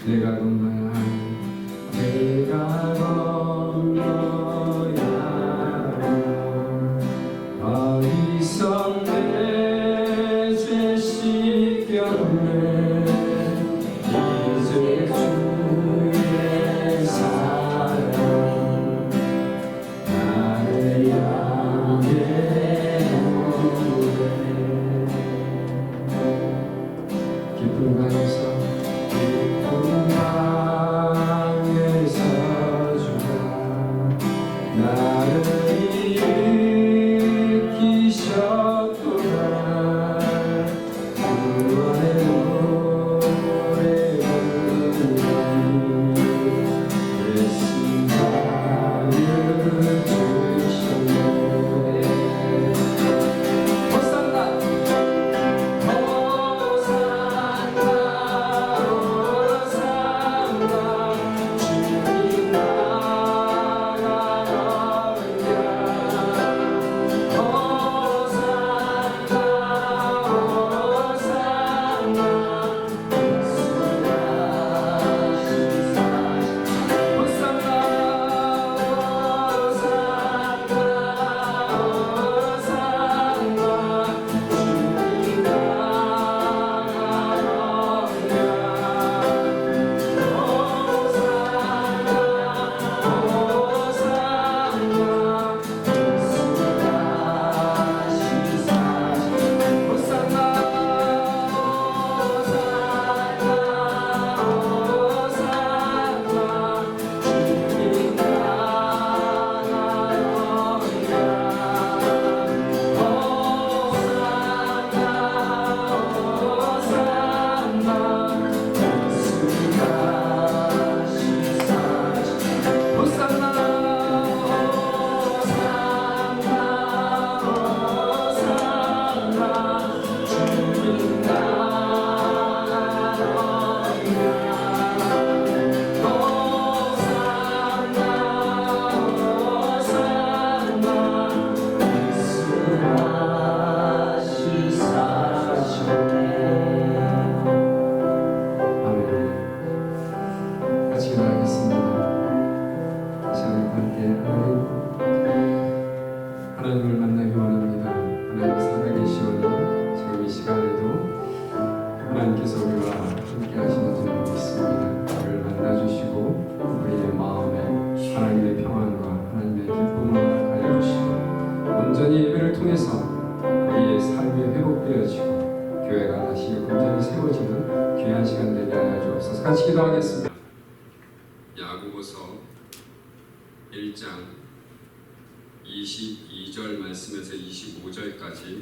내가 건너야 내가 건너야 어디서 내 죄 씻겼네 이제 주의 사랑 나를 향해 오네 기쁨 가운데서 나를 일으키셨구나 구원의 노래 부르니 예수 나를 주셨네 호산나 호산나 호산나 주님 하나님을 만나기 원합니다. 하나님 살아계시오니 지금 이 시간에도 하나님께서 우리와 함께 하시는 줄 믿습니다. 우리를 만나주시고 우리의 마음에 하나님의 평안과 하나님의 기쁨을 알려주시고 온전히 예배를 통해서 우리의 삶이 회복되어지고 교회가 다시 온전히 세워지는 귀한 시간 되게 하여 주옵소서. 같이 기도하겠습니다. 야고보서 1장 22절 말씀에서 25절까지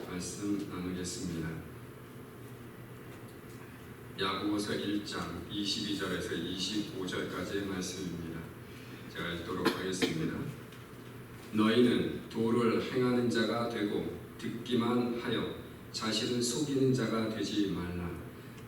말씀 나누겠습니다. 야고보서 1장 22절에서 25절까지의 말씀입니다. 제가 읽도록 하겠습니다. 너희는 도를 행하는 자가 되고 듣기만 하여 자신을 속이는 자가 되지 말라.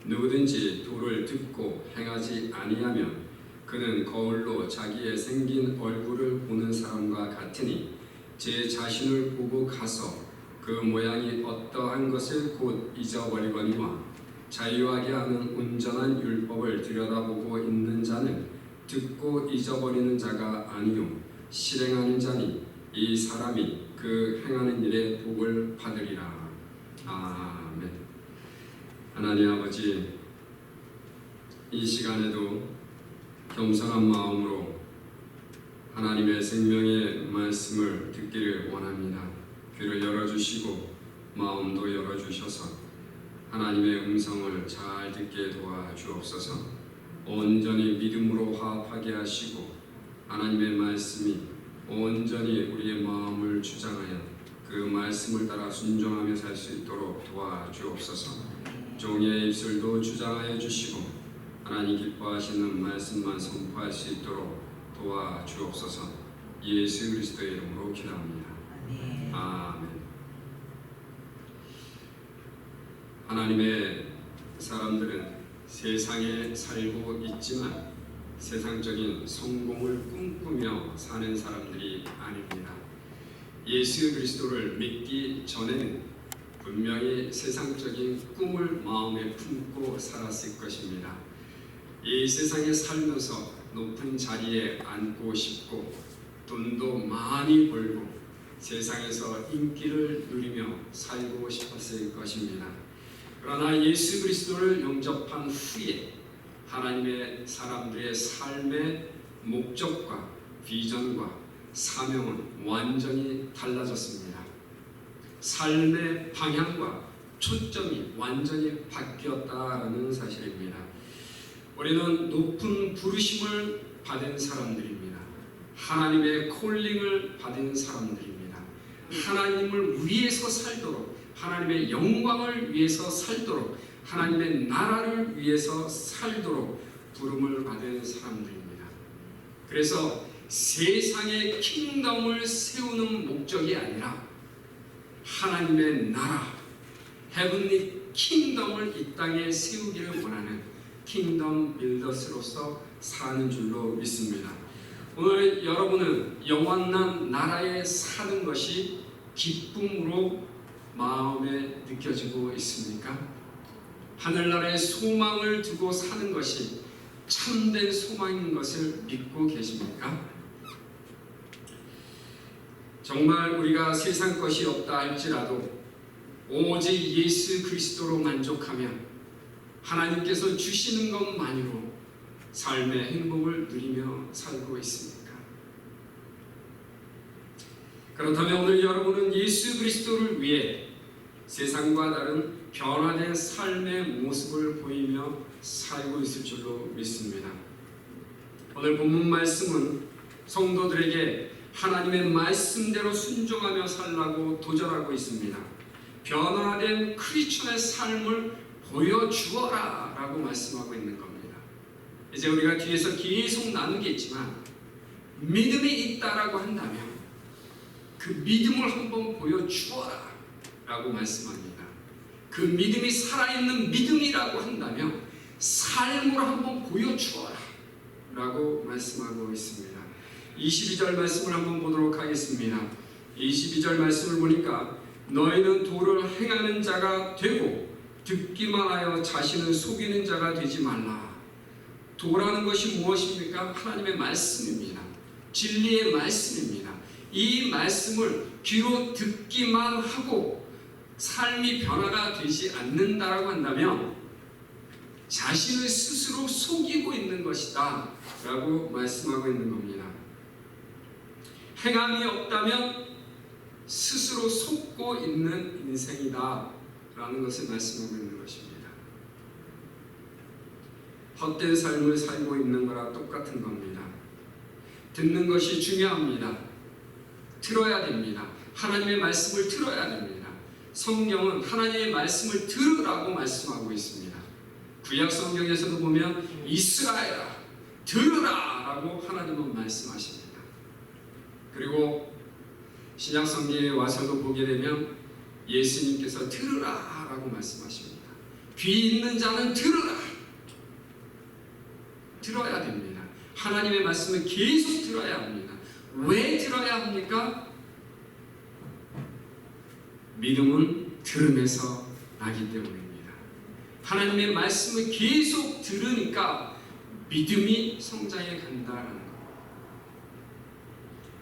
누구든지 도를 듣고 행하지 아니하면 그는 거울로 자기의 생긴 얼굴을 보는 사람과 같으니 제 자신을 보고 가서 그 모양이 어떠한 것을 곧 잊어버리거니와 자유하게 하는 온전한 율법을 들여다보고 있는 자는 듣고 잊어버리는 자가 아니요 실행하는 자니 이 사람이 그 행하는 일에 복을 받으리라. 아멘. 하나님 아버지, 이 시간에도 겸손한 마음으로 하나님의 생명의 말씀을 듣기를 원합니다. 귀를 열어주시고 마음도 열어주셔서 하나님의 음성을 잘 듣게 도와주옵소서. 온전히 믿음으로 화합하게 하시고 하나님의 말씀이 온전히 우리의 마음을 주장하여 그 말씀을 따라 순종하며 살 수 있도록 도와주옵소서. 종의 입술도 주장하여 주시고 하나님 기뻐하시는 말씀만 선포할 수 있도록 도와주옵소서. 예수 그리스도의 이름으로 기도합니다. 아멘. 하나님의 사람들은 세상에 살고 있지만 세상적인 성공을 꿈꾸며 사는 사람들이 아닙니다. 예수 그리스도를 믿기 전에는 분명히 세상적인 꿈을 마음에 품고 살았을 것입니다. 이 세상에 살면서 높은 자리에 앉고 싶고 돈도 많이 벌고 세상에서 인기를 누리며 살고 싶었을 것입니다. 그러나 예수 그리스도를 영접한 후에 하나님의 사람들의 삶의 목적과 비전과 사명은 완전히 달라졌습니다. 삶의 방향과 초점이 완전히 바뀌었다라는 사실입니다. 우리는 높은 부르심을 받은 사람들입니다. 하나님의 콜링을 받은 사람들입니다. 하나님을 위해서 살도록, 하나님의 영광을 위해서 살도록, 하나님의 나라를 위해서 살도록 부름을 받은 사람들입니다. 그래서 세상의 킹덤을 세우는 목적이 아니라 하나님의 나라, 헤븐리 킹덤을 이 땅에 세우기를 원하는 킹덤 빌더스로서 사는 줄로 믿습니다. 오늘 여러분은 영원한 나라에 사는 것이 기쁨으로 마음에 느껴지고 있습니까? 하늘나라의 소망을 두고 사는 것이 참된 소망인 것을 믿고 계십니까? 정말 우리가 세상 것이 없다 할지라도 오직 예수 그리스도로 만족하며 하나님께서 주시는 것만으로 삶의 행복을 누리며 살고 있습니까? 그렇다면 오늘 여러분은 예수 그리스도를 위해 세상과 다른 변화된 삶의 모습을 보이며 살고 있을 줄로 믿습니다. 오늘 본문 말씀은 성도들에게 하나님의 말씀대로 순종하며 살라고 도전하고 있습니다. 변화된 크리스천의 삶을 보여주어라 라고 말씀하고 있는 겁니다. 이제 우리가 뒤에서 계속 나누겠지만 믿음이 있다라고 한다면 그 믿음을 한번 보여주어라 라고 말씀합니다. 그 믿음이 살아있는 믿음이라고 한다면 삶으로 한번 보여주어라 라고 말씀하고 있습니다. 22절 말씀을 한번 보도록 하겠습니다. 22절 말씀을 보니까 너희는 도를 행하는 자가 되고 듣기만 하여 자신을 속이는 자가 되지 말라. 도라는 것이 무엇입니까? 하나님의 말씀입니다. 진리의 말씀입니다. 이 말씀을 귀로 듣기만 하고 삶이 변화가 되지 않는다라고 한다면 자신을 스스로 속이고 있는 것이다 라고 말씀하고 있는 겁니다. 행함이 없다면 스스로 속고 있는 인생이다 라는 것을 말씀하고 있는 것입니다. 헛된 삶을 살고 있는 거랑 똑같은 겁니다. 듣는 것이 중요합니다. 들어야 됩니다. 하나님의 말씀을 들어야 됩니다. 성령은 하나님의 말씀을 들으라고 말씀하고 있습니다. 구약 성경에서도 보면 이스라엘아 들으라 라고 하나님은 말씀하십니다. 그리고 신약 성경에 와서도 보게 되면 예수님께서 들으라 라고 말씀하십니다. 귀 있는 자는 들으라. 들어야 됩니다. 하나님의 말씀을 계속 들어야 합니다. 왜 들어야 합니까? 믿음은 들음에서 나기 때문입니다. 하나님의 말씀을 계속 들으니까 믿음이 성장해 간다라는 것.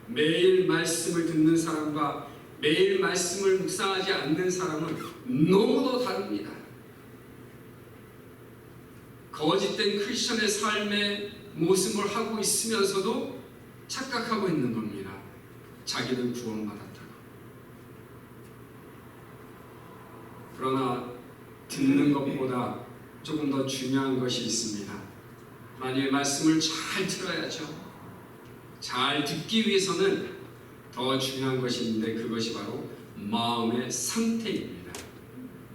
매일 말씀을 듣는 사람과 매일 말씀을 묵상하지 않는 사람은 너무도 다릅니다. 거짓된 크리스천의 삶의 모습을 하고 있으면서도 착각하고 있는 겁니다. 자기는 구원받았다고. 그러나 듣는 것보다 조금 더 중요한 것이 있습니다. 하나님의 말씀을 잘 들어야죠. 잘 듣기 위해서는 더 중요한 것이 있는데 그것이 바로 마음의 상태입니다.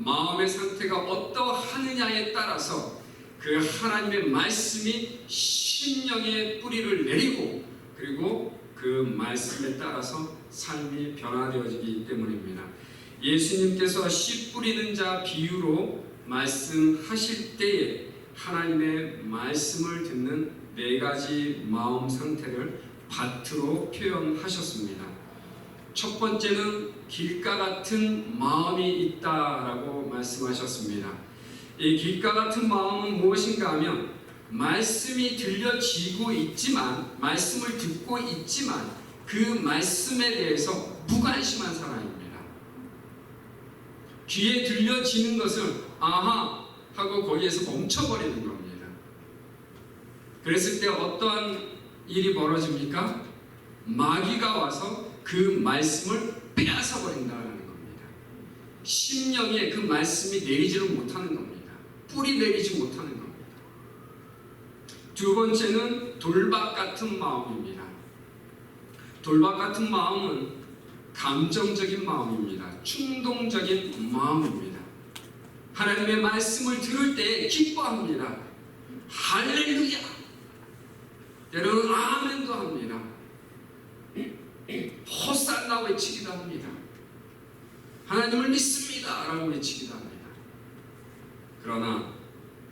마음의 상태가 어떠하느냐에 따라서 그 하나님의 말씀이 심령의 뿌리를 내리고 그리고 그 말씀에 따라서 삶이 변화되어지기 때문입니다. 예수님께서 씨 뿌리는 자 비유로 말씀하실 때에 하나님의 말씀을 듣는 4가지 마음 상태를 밭으로 표현하셨습니다. 첫 번째는 길가 같은 마음이 있다라고 말씀하셨습니다. 이 길가 같은 마음은 무엇인가 하면 말씀이 들려지고 있지만 말씀을 듣고 있지만 그 말씀에 대해서 무관심한 사람입니다. 귀에 들려지는 것을 아하 하고 거기에서 멈춰버리는 겁니다. 그랬을 때 어떠한 일이 벌어집니까? 마귀가 와서 그 말씀을 빼앗아 버린다는 겁니다. 심령에 그 말씀이 내리지를 못하는 겁니다. 뿌리 내리지 못하는 겁니다. 두 번째는 돌박 같은 마음입니다. 돌박 같은 마음은 감정적인 마음입니다. 충동적인 마음입니다. 하나님의 말씀을 들을 때 기뻐합니다. 할렐루야! 때로는 아멘도 합니다. 호산나 외치기도 합니다. 하나님을 믿습니다 라고 외치기도 합니다. 그러나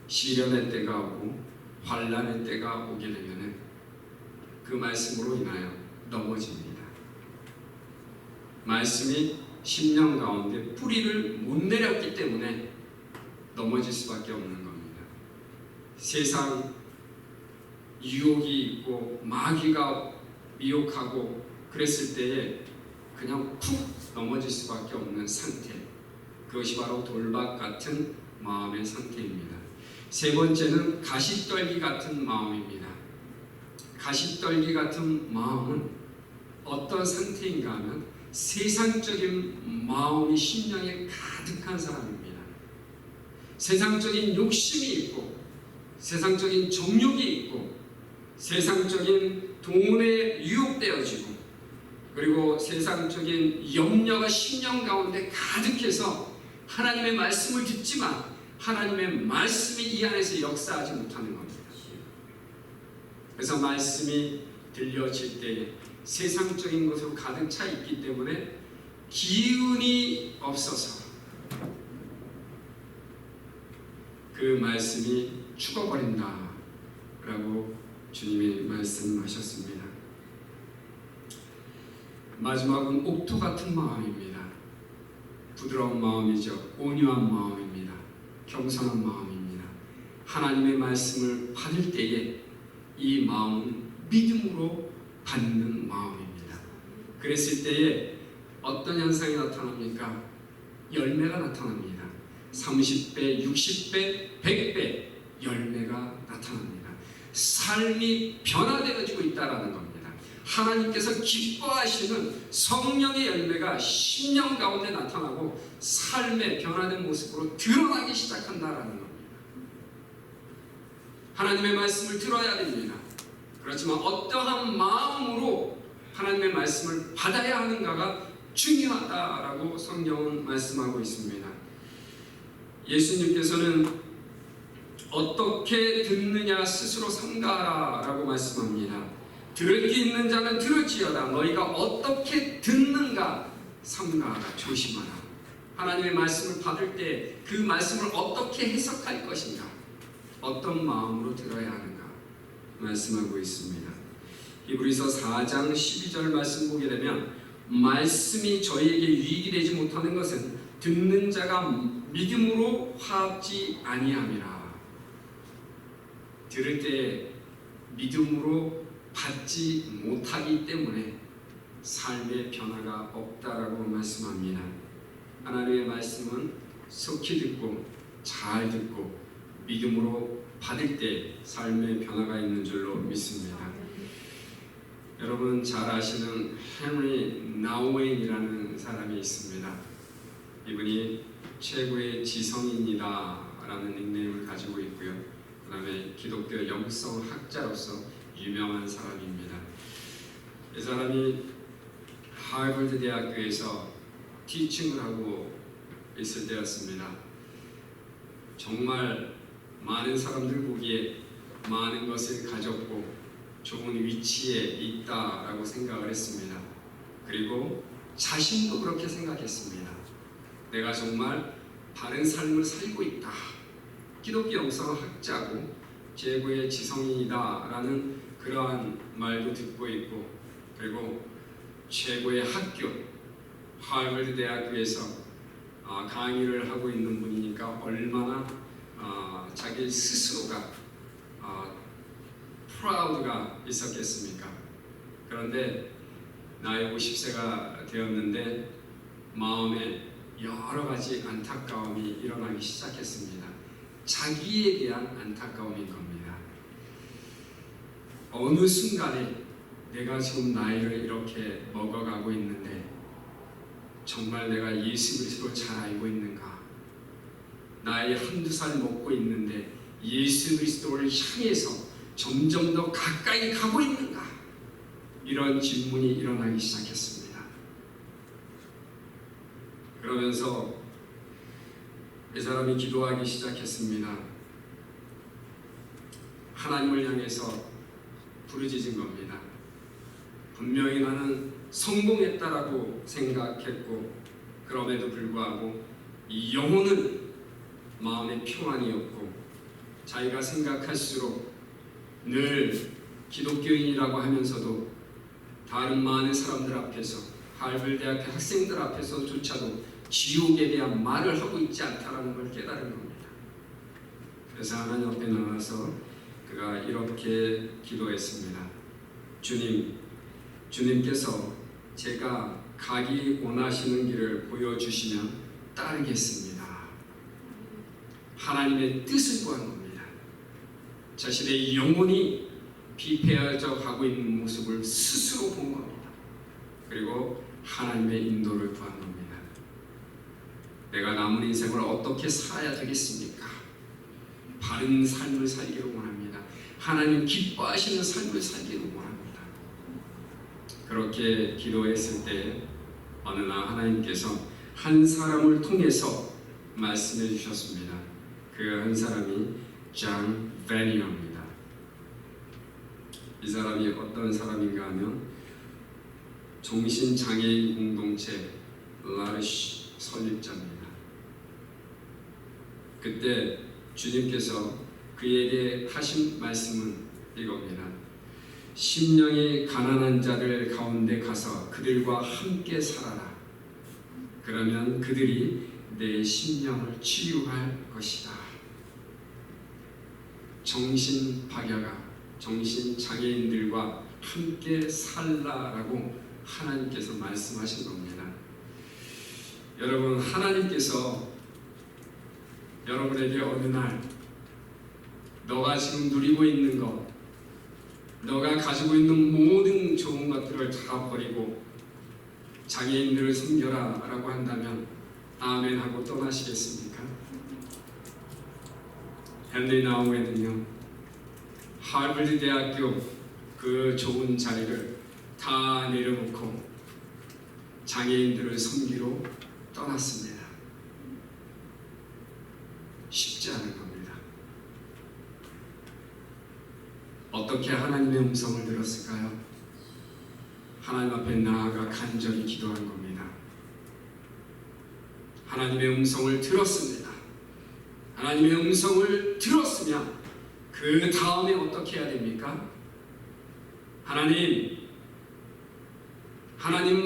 시련의 때가 오고 환난의 때가 오게 되면 그 말씀으로 인하여 넘어집니다. 말씀이 심령 가운데 뿌리를 못 내렸기 때문에 넘어질 수밖에 없는 겁니다. 세상 유혹이 있고 마귀가 미혹하고 그랬을 때에 그냥 푹 넘어질 수밖에 없는 상태, 그것이 바로 돌박 같은 마음의 상태입니다. 세 번째는 가시떨기 같은 마음입니다. 가시떨기 같은 마음은 어떤 상태인가 하면 세상적인 마음이 심령에 가득한 사람입니다. 세상적인 욕심이 있고 세상적인 정욕이 있고 세상적인 돈에 유혹되어지고 그리고 세상적인 염려가 심령 가운데 가득해서 하나님의 말씀을 듣지만 하나님의 말씀이 이 안에서 역사하지 못하는 겁니다. 그래서 말씀이 들려질 때에 세상적인 것으로 가득 차 있기 때문에 기운이 없어서 그 말씀이 죽어버린다 라고 주님이 말씀하셨습니다. 마지막은 옥토 같은 마음입니다. 부드러운 마음이죠. 온유한 마음입니다. 겸손한 마음입니다. 하나님의 말씀을 받을 때에 이 마음은 믿음으로 받는 마음입니다. 그랬을 때에 어떤 현상이 나타납니까? 열매가 나타납니다. 30배, 60배, 100배 열매가 나타납니다. 삶이 변화되어지고 있다는 겁니다. 하나님께서 기뻐하시는 성령의 열매가 심령 가운데 나타나고 삶의 변화된 모습으로 드러나기 시작한다는 겁니다. 하나님의 말씀을 들어야 됩니다. 그렇지만 어떠한 마음으로 하나님의 말씀을 받아야 하는가가 중요하다라고 성경은 말씀하고 있습니다. 예수님께서는 어떻게 듣느냐 스스로 삼가라라고 말씀합니다. 들을 게 있는 자는 들을지어다. 너희가 어떻게 듣는가 삼가라. 조심하라. 하나님의 말씀을 받을 때 그 말씀을 어떻게 해석할 것인가, 어떤 마음으로 들어야 하는가 말씀하고 있습니다. 히브리서 4장 12절 말씀 보게 되면 말씀이 저희에게 유익이 되지 못하는 것은 듣는 자가 믿음으로 화합지 아니함이라. 들을 때 믿음으로 받지 못하기 때문에 삶의 변화가 없다라고 말씀합니다. 하나님의 말씀은 속히 듣고 잘 듣고 믿음으로 받을 때 삶의 변화가 있는 줄로 믿습니다. 여러분 잘 아시는 헨리 나우엔이라는 사람이 있습니다. 이분이 최고의 지성인이다 라는 닉네임을 가지고 있고요. 그 다음에 기독교 영성학자로서 유명한 사람입니다. 이 사람이 하버드 대학교에서 티칭을 하고 있을 때였습니다. 정말 많은 사람들 보기에 많은 것을 가졌고 좋은 위치에 있다라고 생각을 했습니다. 그리고 자신도 그렇게 생각했습니다. 내가 정말 바른 삶을 살고 있다. 기독교 영성 학자고 최고의 지성인이다라는 그러한 말도 듣고 있고, 그리고 최고의 학교 하버드 대학교에서 강의를 하고 있는 분이니까 얼마나 자기 스스로가 프라우드가 있었겠습니까? 그런데 나이 50세가 되었는데 마음에 여러 가지 안타까움이 일어나기 시작했습니다. 자기에 대한 안타까움인 겁니다. 어느 순간에 내가 지금 나이를 이렇게 먹어가고 있는데 정말 내가 예수 그리스도를 잘 알고 있는가? 나이 한두 살 먹고 있는데 예수 그리스도를 향해서 점점 더 가까이 가고 있는가? 이런 질문이 일어나기 시작했습니다. 그러면서 이 사람이 기도하기 시작했습니다. 하나님을 향해서 부르짖은 겁니다. 분명히 나는 성공했다라고 생각했고, 그럼에도 불구하고 이 영혼은 마음의 평안이 없고, 자기가 생각할수록 늘 기독교인이라고 하면서도 다른 많은 사람들 앞에서, 하버드 대학교 학생들 앞에서조차도 지옥에 대한 말을 하고 있지 않다라는 걸 깨달은 겁니다. 그래서 하나님 앞에 나와서 그가 이렇게 기도했습니다. 주님께서 제가 가기 원하시는 길을 보여주시면 따르겠습니다. 하나님의 뜻을 구한 겁니다. 자신의 영혼이 비폐해져 가고 있는 모습을 스스로 본 겁니다. 그리고 하나님의 인도를 구한 겁니다. 내가 남은 인생을 어떻게 살아야 되겠습니까? 바른 삶을 살기를 원합니다. 하나님 기뻐하시는 삶을 살기를 원합니다. 그렇게 기도했을 때 어느 날 하나님께서 한 사람을 통해서 말씀해 주셨습니다. 그 한 사람이 존 베니어입니다. 이 사람이 어떤 사람인가 하면 정신장애인 공동체 라르시 설립자입니다. 그때 주님께서 그에게 하신 말씀은 이겁니다. 심령이 가난한 자들 가운데 가서 그들과 함께 살아라. 그러면 그들이 내 심령을 치유할 것이다. 정신박야가 정신장애인들과 함께 살라라고 하나님께서 말씀하신 겁니다. 여러분, 하나님께서 여러분에게 어느 날 너가 지금 누리고 있는 것, 너가 가지고 있는 모든 좋은 것들을 다 버리고 장애인들을 섬겨라 라고 한다면 아멘 하고 떠나시겠습니까? 헨리 나우에는요, 하버드 대학교 그 좋은 자리를 다 내려놓고 장애인들을 섬기러 떠났습니다. 쉽지 않은 겁니다. 어떻게 하나님의 음성을 들었을까요? 하나님 앞에 나아가 간절히 기도한 겁니다. 하나님의 음성을 들었습니다. 하나님의 음성을 들었으면 그 다음에 어떻게 해야 됩니까? 하나님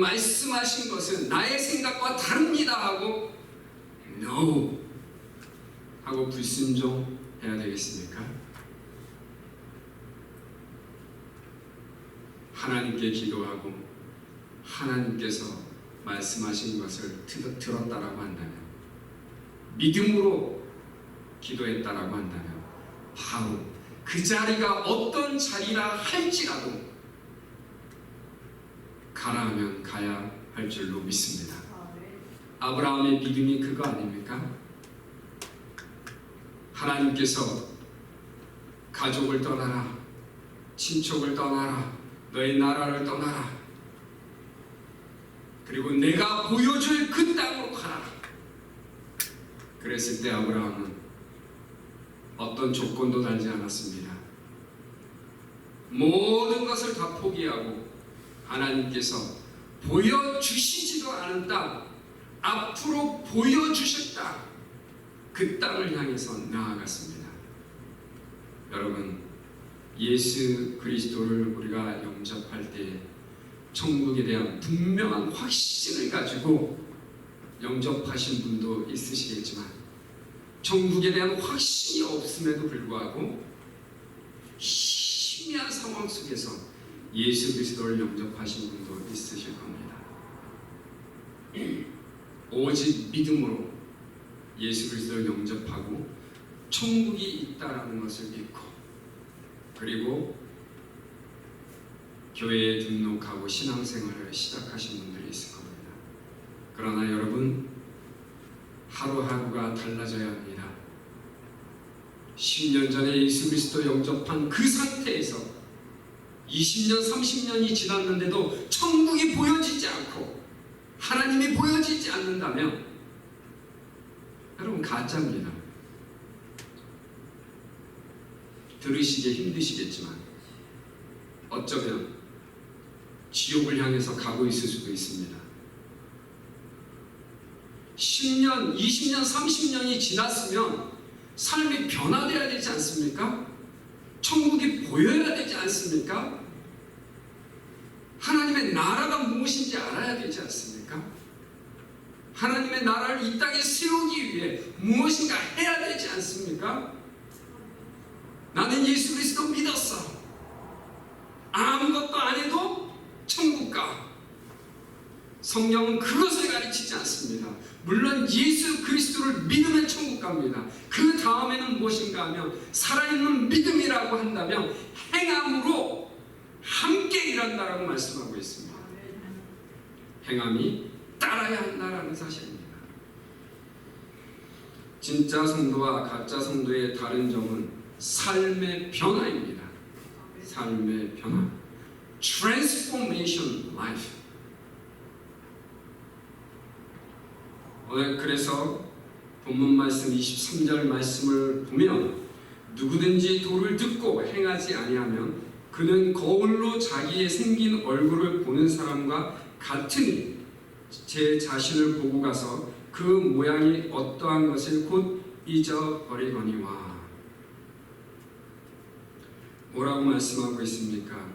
말씀하신 것은 나의 생각과 다릅니다 하고 No 하고 불순종해야 되겠습니까? 하나님께 기도하고 하나님께서 말씀하신 것을 들었다라고 한다면, 믿음으로 기도했다라고 한다면 바로 그 자리가 어떤 자리라 할지라도 가라 하면 가야 할 줄로 믿습니다. 아브라함의 믿음이 그거 아닙니까? 하나님께서 가족을 떠나라, 친척을 떠나라, 너의 나라를 떠나라, 그리고 내가 보여줄 그 땅으로 가라. 그랬을 때 아브라함은 어떤 조건도 달지 않았습니다. 모든 것을 다 포기하고 하나님께서 보여주시지도 않은 땅, 앞으로 보여주셨다, 그 땅을 향해서 나아갔습니다. 여러분, 예수 그리스도를 우리가 영접할 때 천국에 대한 분명한 확신을 가지고 영접하신 분도 있으시겠지만, 천국에 대한 확신이 없음에도 불구하고 희미한 상황 속에서 예수 그리스도를 영접하신 분도 있으실 겁니다. 오직 믿음으로 예수 그리스도를 영접하고 천국이 있다라는 것을 믿고, 그리고 교회에 등록하고 신앙생활을 시작하신 분들이 있을 겁니다. 그러나 여러분, 하루하루가 달라져야 합니다. 10년 전에 예수 그리스도 영접한 그 상태에서 20년, 30년이 지났는데도 천국이 보여지지 않고 하나님이 보여지지 않는다면 여러분, 가짜입니다. 들으시기 힘드시겠지만 어쩌면 지옥을 향해서 가고 있을 수도 있습니다. 10년, 20년, 30년이 지났으면 삶이 변화되어야 되지 않습니까? 천국이 보여야 되지 않습니까? 하나님의 나라가 무엇인지 알아야 되지 않습니까? 하나님의 나라를 이 땅에 세우기 위해 무엇인가 해야 되지 않습니까? 나는 예수 그리스도 믿었어. 아무것도 안 해도 천국 가. 성경은 그것을 가르치지 않습니다. 물론 예수 그리스도를 믿으면 천국 갑니다. 그 다음에는 무엇인가 하면, 살아있는 믿음이라고 한다면 행함으로 함께 일한다라고 말씀하고 있습니다. 행함이 따라야 한다라는 사실입니다. 진짜 성도와 가짜 성도의 다른 점은 삶의 변화입니다. 삶의 변화. Transformation life. 오늘 그래서 본문 말씀 23절 말씀을 보면, 누구든지 도를 듣고 행하지 아니하면 그는 거울로 자기의 생긴 얼굴을 보는 사람과 같으니 제 자신을 보고 가서 그 모양이 어떠한 것을 곧 잊어버리거니와. 뭐라고 말씀하고 있습니까?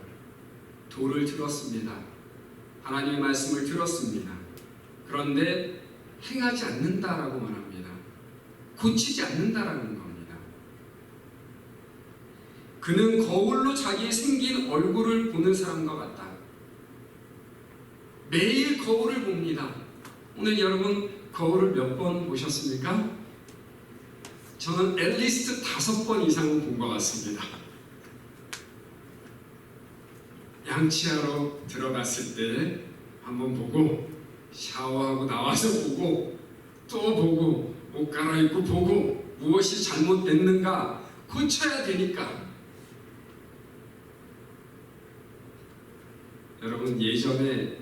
도를 들었습니다. 하나님의 말씀을 들었습니다. 그런데 행하지 않는다라고 말합니다. 고치지 않는다라는 겁니다. 그는 거울로 자기의 생긴 얼굴을 보는 사람과 같다. 매일 거울을 봅니다. 오늘 여러분, 거울을 몇 번 보셨습니까? 저는 앳리스트 5번 이상은 본 것 같습니다. 양치하러 들어갔을 때 한번 보고, 샤워하고 나와서 보고, 또 보고, 옷 갈아입고 보고, 무엇이 잘못됐는가 고쳐야 되니까. 여러분, 예전에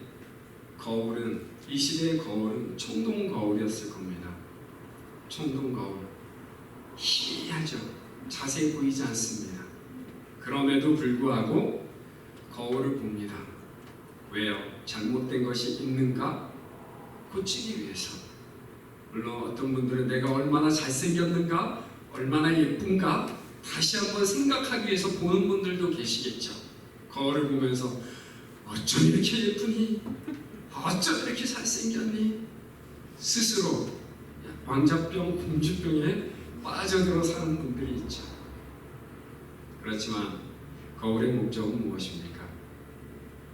거울은, 이 시대의 거울은 청동 거울이었을 겁니다. 청동 거울. 희미하죠. 자세히 보이지 않습니다. 그럼에도 불구하고 거울을 봅니다. 왜요? 잘못된 것이 있는가 고치기 위해서. 물론 어떤 분들은 내가 얼마나 잘생겼는가, 얼마나 예쁜가 다시 한번 생각하기 위해서 보는 분들도 계시겠죠. 거울을 보면서 어쩜 이렇게 예쁘니? 어쩜 이렇게 잘생겼니? 스스로 왕자병, 공주병에 빠져들어 사는 분들이 있죠. 그렇지만 거울의 목적은 무엇입니까?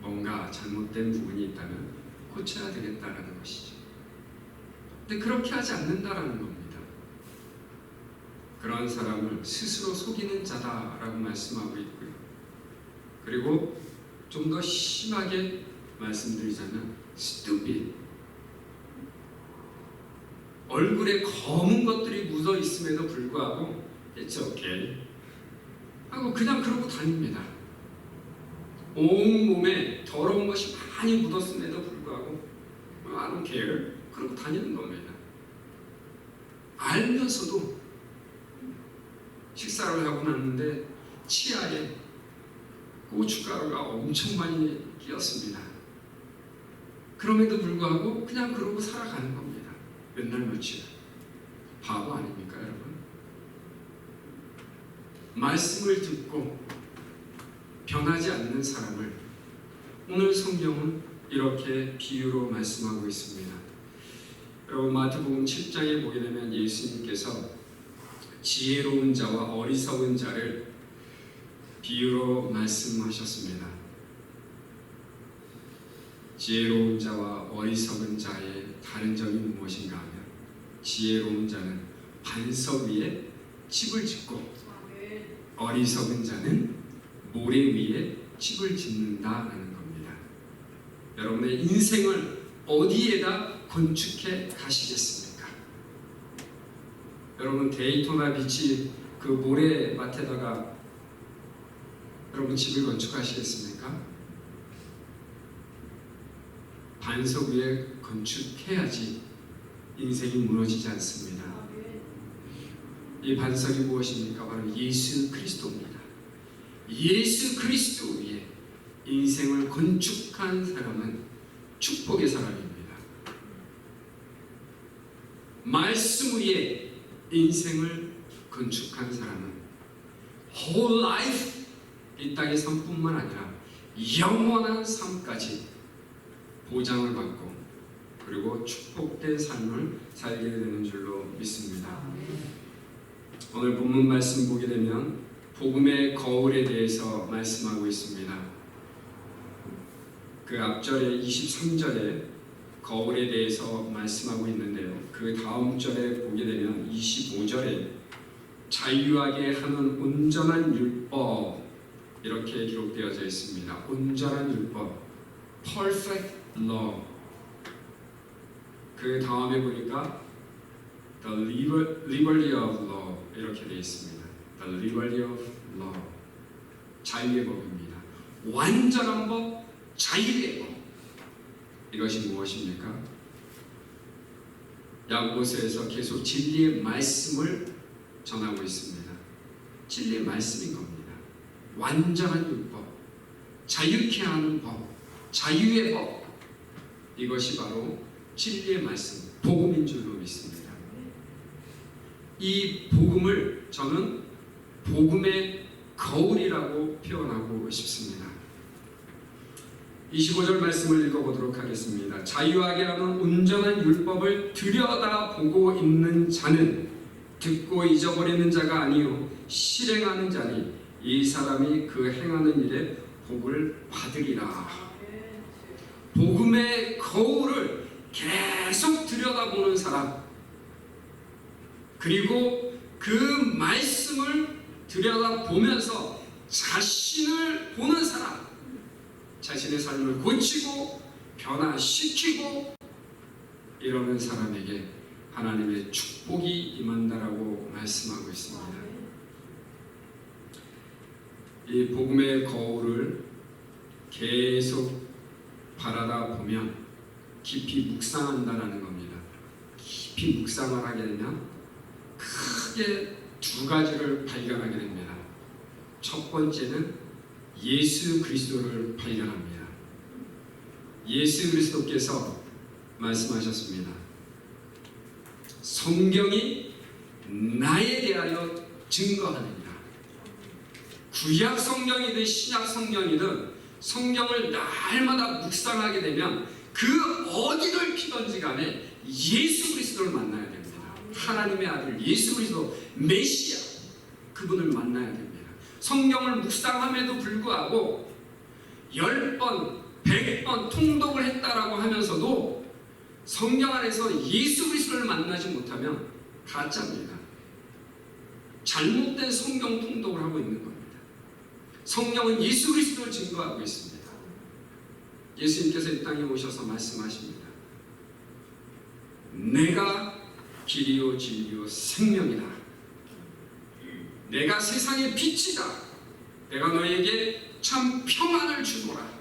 뭔가 잘못된 부분이 있다면 고쳐야 되겠다라는 것이죠. 근데 그렇게 하지 않는다라는 겁니다. 그런 사람을 스스로 속이는 자다라고 말씀하고 있고요. 그리고 좀 더 심하게 말씀드리자면 stupid. 얼굴에 검은 것들이 묻어 있음에도 불구하고 It's okay 하고 그냥 그러고 다닙니다. 온몸에 더러운 것이 많이 묻었음에도 불구하고 I don't care 그러고 다니는 겁니다. 알면서도 식사를 하고 났는데 치아에 고춧가루가 엄청 많이 끼었습니다. 그럼에도 불구하고 그냥 그러고 살아가는 겁니다. 몇 날 며칠. 바보 아닙니까, 여러분? 말씀을 듣고 변하지 않는 사람을 오늘 성경은 이렇게 비유로 말씀하고 있습니다. 여러분, 마태복음 7장에 보게 되면 예수님께서 지혜로운 자와 어리석은 자를 비유로 말씀하셨습니다. 지혜로운 자와 어리석은 자의 다른 점이 무엇인가 하면, 지혜로운 자는 반석 위에 집을 짓고 어리석은 자는 모래 위에 집을 짓는다라는 겁니다. 여러분의 인생을 어디에다 건축해 가시겠습니까? 여러분, 데이토나 비치 그 모래밭에다가 여러분 집을 건축하시겠습니까? 반석 위에 건축해야지 인생이 무너지지 않습니다. 이 반석이 무엇입니까? 바로 예수 그리스도입니다. 예수 그리스도 위에 인생을 건축한 사람은 축복의 사람입니다. 말씀 위에 인생을 건축한 사람은 whole life, 이 땅의 삶뿐만 아니라 영원한 삶까지 보장을 받고 그리고 축복된 삶을 살게 되는 줄로 믿습니다. 오늘 본문 말씀 보게 되면 복음의 거울에 대해서 말씀하고 있습니다. 그 앞절에 23절에 거울에 대해서 말씀하고 있는데요. 그 다음 절에 보게 되면 25절에 자유하게 하는 온전한 율법, 이렇게 기록되어져 있습니다. 온전한 율법, perfect law. 그 다음에 보니까 the liberty of law, 이렇게 되어 있습니다. The liberty of law, 자유의 법입니다. 완전한 법, 자유의 법. 이것이 무엇입니까? 야고보서에서 계속 진리의 말씀을 전하고 있습니다. 진리의 말씀인 겁니다. 완전한 율법, 자유케 하는 법, 자유의 법, 이것이 바로 진리의 말씀, 복음인 줄로 믿습니다. 이 복음을 저는 복음의 거울이라고 표현하고 싶습니다. 25절 말씀을 읽어보도록 하겠습니다. 자유하게 하는 온전한 율법을 들여다보고 있는 자는 듣고 잊어버리는 자가 아니요 실행하는 자니 이 사람이 그 행하는 일에 복을 받으리라. 복음의 거울을 계속 들여다보는 사람, 그리고 그 말씀을 들여다보면서 자신을 보는 사람, 자신의 삶을 고치고 변화시키고 이러는 사람에게 하나님의 축복이 임한다라고 말씀하고 있습니다. 이 복음의 거울을 계속 바라다 보면 깊이 묵상한다라는 겁니다. 깊이 묵상을 하게 되면 크게 두 가지를 발견하게 됩니다. 첫 번째는 예수 그리스도를 발견합니다. 예수 그리스도께서 말씀하셨습니다. 성경이 나에 대하여 증거하느니라. 구약 성경이든 신약 성경이든 성경을 날마다 묵상하게 되면 그 어디를 피든지 간에 예수 그리스도를 만나야 됩니다. 하나님의 아들 예수 그리스도 메시아, 그분을 만나야 됩니다. 성경을 묵상함에도 불구하고 10번, 100번 통독을 했다라고 하면서도 성경 안에서 예수 그리스도를 만나지 못하면 가짜입니다. 잘못된 성경 통독을 하고 있는 겁니다. 성경은 예수 그리스도를 증거하고 있습니다. 예수님께서 이 땅에 오셔서 말씀하십니다. 내가 길이요 진리요 생명이다. 내가 세상의 빛이다. 내가 너에게 참 평안을 주노라.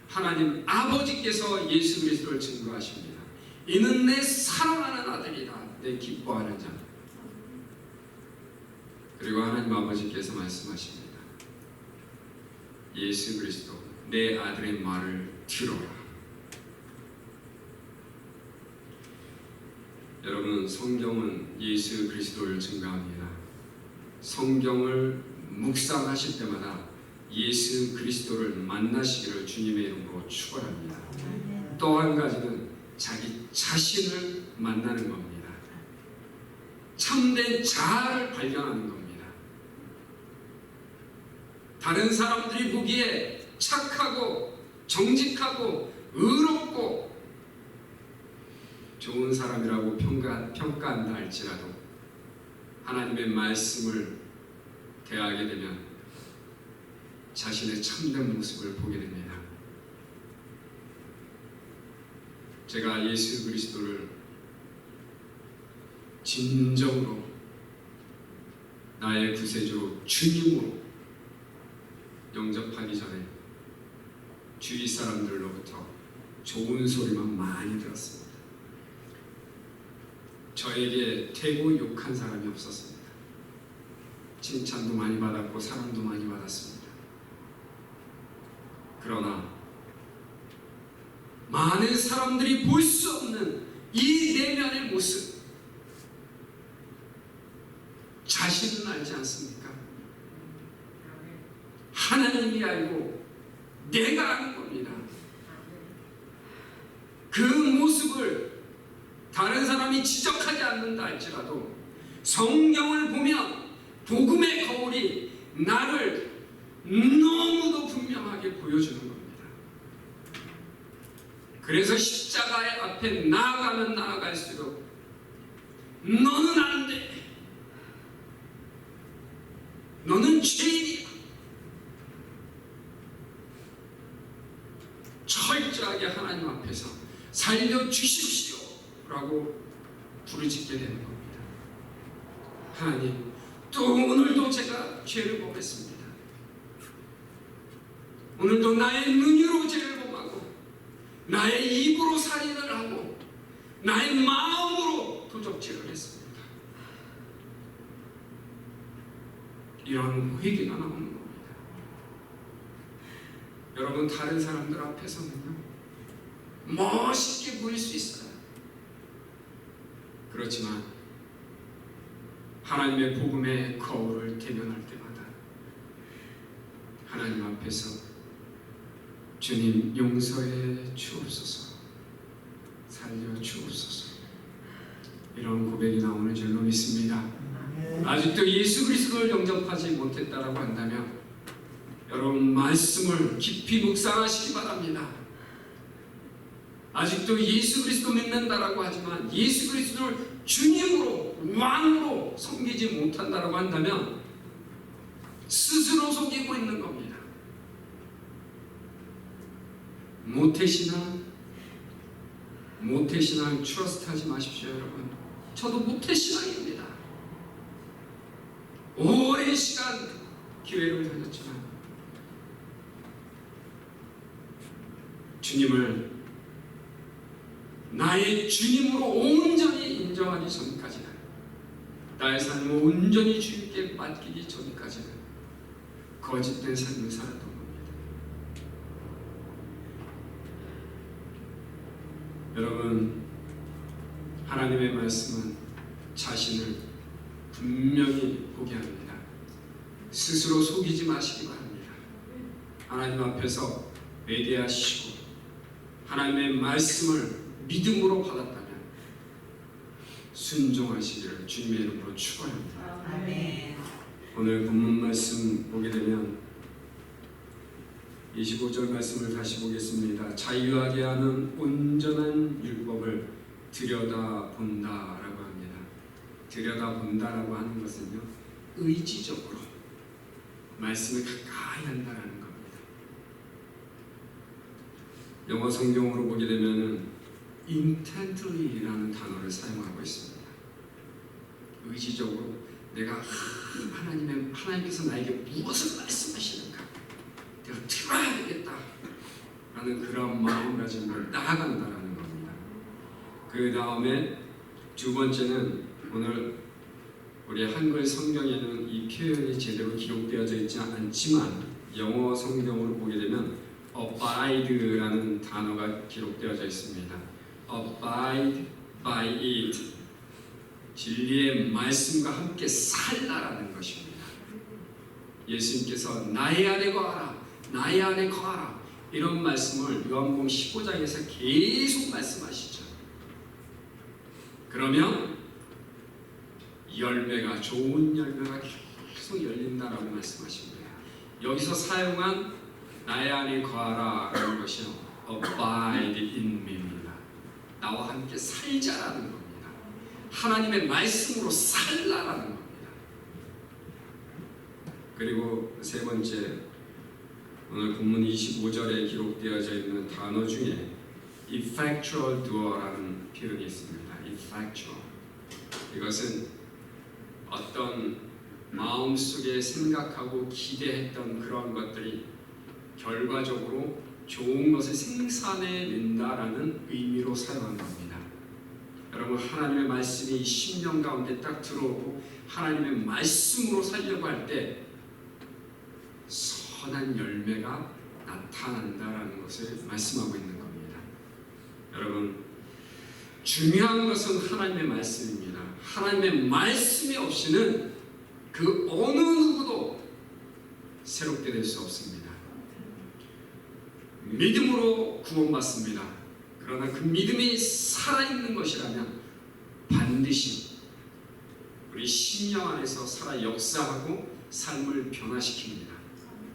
하나님 아버지께서 예수 그리스도를 증거하십니다. 이는 내 사랑하는 아들이다. 내 기뻐하는 자. 그리고 하나님 아버지께서 말씀하십니다. 예수 그리스도 내 아들의 말을 들어라. 여러분, 성경은 예수 그리스도를 증거합니다. 성경을 묵상하실 때마다 예수 그리스도를 만나시기를 주님의 이름으로 축원합니다. 또 한 가지는 자기 자신을 만나는 겁니다. 참된 자아를 발견하는 겁니다. 다른 사람들이 보기에 착하고 정직하고 의롭고 좋은 사람이라고 평가한다 할지라도 하나님의 말씀을 대하게 되면 자신의 참된 모습을 보게 됩니다. 제가 예수 그리스도를 진정으로 나의 구세주 주님으로 영접하기 전에 주위 사람들로부터 좋은 소리만 많이 들었습니다. 저에게 대고 욕한 사람이 없었습니다. 칭찬도 많이 받았고 사랑도 많이 받았습니다. 그러나 많은 사람들이 볼 수 없는 이 내면의 모습, 자신은 알지 않습니까? 하나님이 알고 내가 아는 겁니다. 그 모습을 다른 사람이 지적하지 않는다 할지라도 성경을 보면 복음의 거울이 나를 너무도 분명하게 보여주는 겁니다. 그래서 십자가의 앞에 나아가면 나아갈수록 너는 안 돼. 너는 죄인이야. 철저하게 하나님 앞에서 살려주십시오 라고 부르짖게 되는 겁니다. 하나님, 또 오늘도 제가 죄를 범했습니다. 오늘도 나의 눈으로 죄를 범하고 나의 입으로 살인을 하고 나의 마음으로 도적질을 했습니다. 이런 회개가 나오는 겁니다. 여러분, 다른 사람들 앞에서는요 멋있게 보일 수 있어요. 그렇지만 하나님의 복음의 거울을 대면할 때마다 하나님 앞에서 주님 용서해 주옵소서, 살려 주옵소서, 이런 고백이 나오는 줄로 믿습니다. 아직도 예수 그리스도를 영접하지 못했다라고 한다면 여러분, 말씀을 깊이 묵상하시기 바랍니다. 아직도 예수 그리스도 믿는다라고 하지만 예수 그리스도를 주님으로 왕으로 섬기지 못한다라고 한다면 스스로 속이고 있는 겁니다. 모태신앙 트러스트하지 마십시오, 여러분. 저도 모태신앙입니다. 오랜 시간 교회를 다녔지만 주님을 나의 주님으로 온전히 인정하기 전까지는, 나의 삶을 온전히 주님께 맡기기 전까지는 거짓된 삶을 살았던 겁니다. 여러분, 하나님의 말씀은 자신을 분명히 보게 합니다. 스스로 속이지 마시기 바랍니다. 하나님 앞에서 회개하시고 하나님의 말씀을 믿음으로 받았다면 순종하시기를 주님의 이름으로 축원합니다. 아멘. 오늘 본문 말씀 보게 되면 25절 말씀을 다시 보겠습니다. 자유하게 하는 온전한 율법을 들여다본다라고 합니다. 들여다본다라고 하는 것은요, 의지적으로 말씀을 가까이 한다라는 겁니다. 영어 성경으로 보게 되면은 intently라는 단어를 사용하고 있습니다. 의지적으로 내가 하나님께서 나에게 무엇을 말씀하시는가 내가 들어야 되겠다 라는 그런 마음가짐으로 나아간다라는 겁니다. 그 다음에 두 번째는 오늘 우리 한글 성경에는 이 표현이 제대로 기록되어져 있지 않지만 영어 성경으로 보게 되면 abide라는 단어가 기록되어져 있습니다. abide by it, 진리의 말씀과 함께 살라라는 것입니다. 예수님께서 나의 안에 거하라, 나의 안에 거하라, 이런 말씀을 요한복음 15장에서 계속 말씀하시죠. 그러면 열매가, 좋은 열매가 계속 열린다라고 말씀하십니다. 여기서 사용한 나의 안에 거하라 라는 것이 abide in me입니다. 나와 함께 살자라는 겁니다. 하나님의 말씀으로 살라라는 겁니다. 그리고 세 번째, 오늘 본문 25절에 기록되어져 있는 단어 중에 effectual doer라는 표현이 있습니다. effectual. 이것은 어떤 마음속에 생각하고 기대했던 그런 것들이 결과적으로 좋은 것을 생산해낸다라는 의미로 사용한 겁니다. 여러분, 하나님의 말씀이 심령 가운데 딱 들어오고 하나님의 말씀으로 살려고 할 때 선한 열매가 나타난다라는 것을 말씀하고 있는 겁니다. 여러분, 중요한 것은 하나님의 말씀입니다. 하나님의 말씀이 없이는 그 어느 누구도 새롭게 될 수 없습니다. 믿음으로 구원받습니다. 그러나 그 믿음이 살아있는 것이라면 반드시 우리 심령 안에서 살아 역사하고 삶을 변화시킵니다.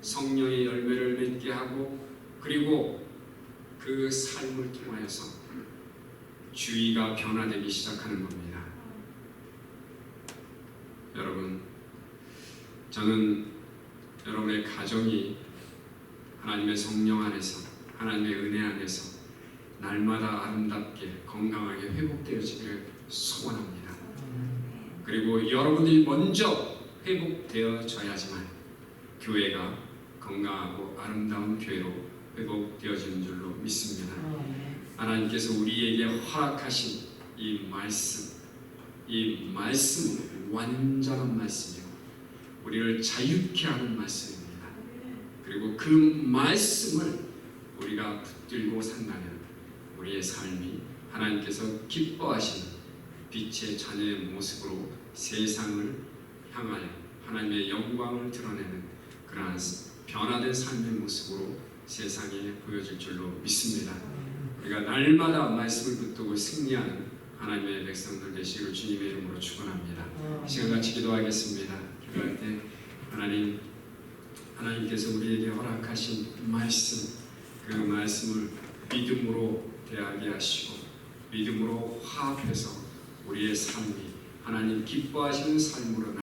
성령의 열매를 맺게 하고, 그리고 그 삶을 통하여서 주의가 변화되기 시작하는 겁니다. 여러분, 저는 여러분의 가정이 하나님의 성령 안에서, 하나님의 은혜 안에서 날마다 아름답게 건강하게 회복되어지기를 소원합니다. 그리고 여러분이 먼저 회복되어져야지만 교회가 건강하고 아름다운 교회로 회복되어지는 줄로 믿습니다. 하나님께서 우리에게 허락하신 이 말씀은 완전한 말씀이고 우리를 자유케 하는 말씀입니다. 그리고 그 말씀을 우리가 붙들고 산다면 우리의 삶이 하나님께서 기뻐하시는 빛의 자녀의 모습으로 세상을 향하여 하나님의 영광을 드러내는 그러한 변화된 삶의 모습으로 세상에 보여질 줄로 믿습니다. 우리가 날마다 말씀을 붙들고 승리하는 하나님의 백성들 되시기를 주님의 이름으로 축원합니다. 시간 같이 기도하겠습니다. 기도할 때 하나님께서 우리에게 허락하신 말씀, 그 말씀을 믿음으로 대하게 하시고 믿음으로 화합해서 우리의 삶이 하나님 기뻐하시는 삶으로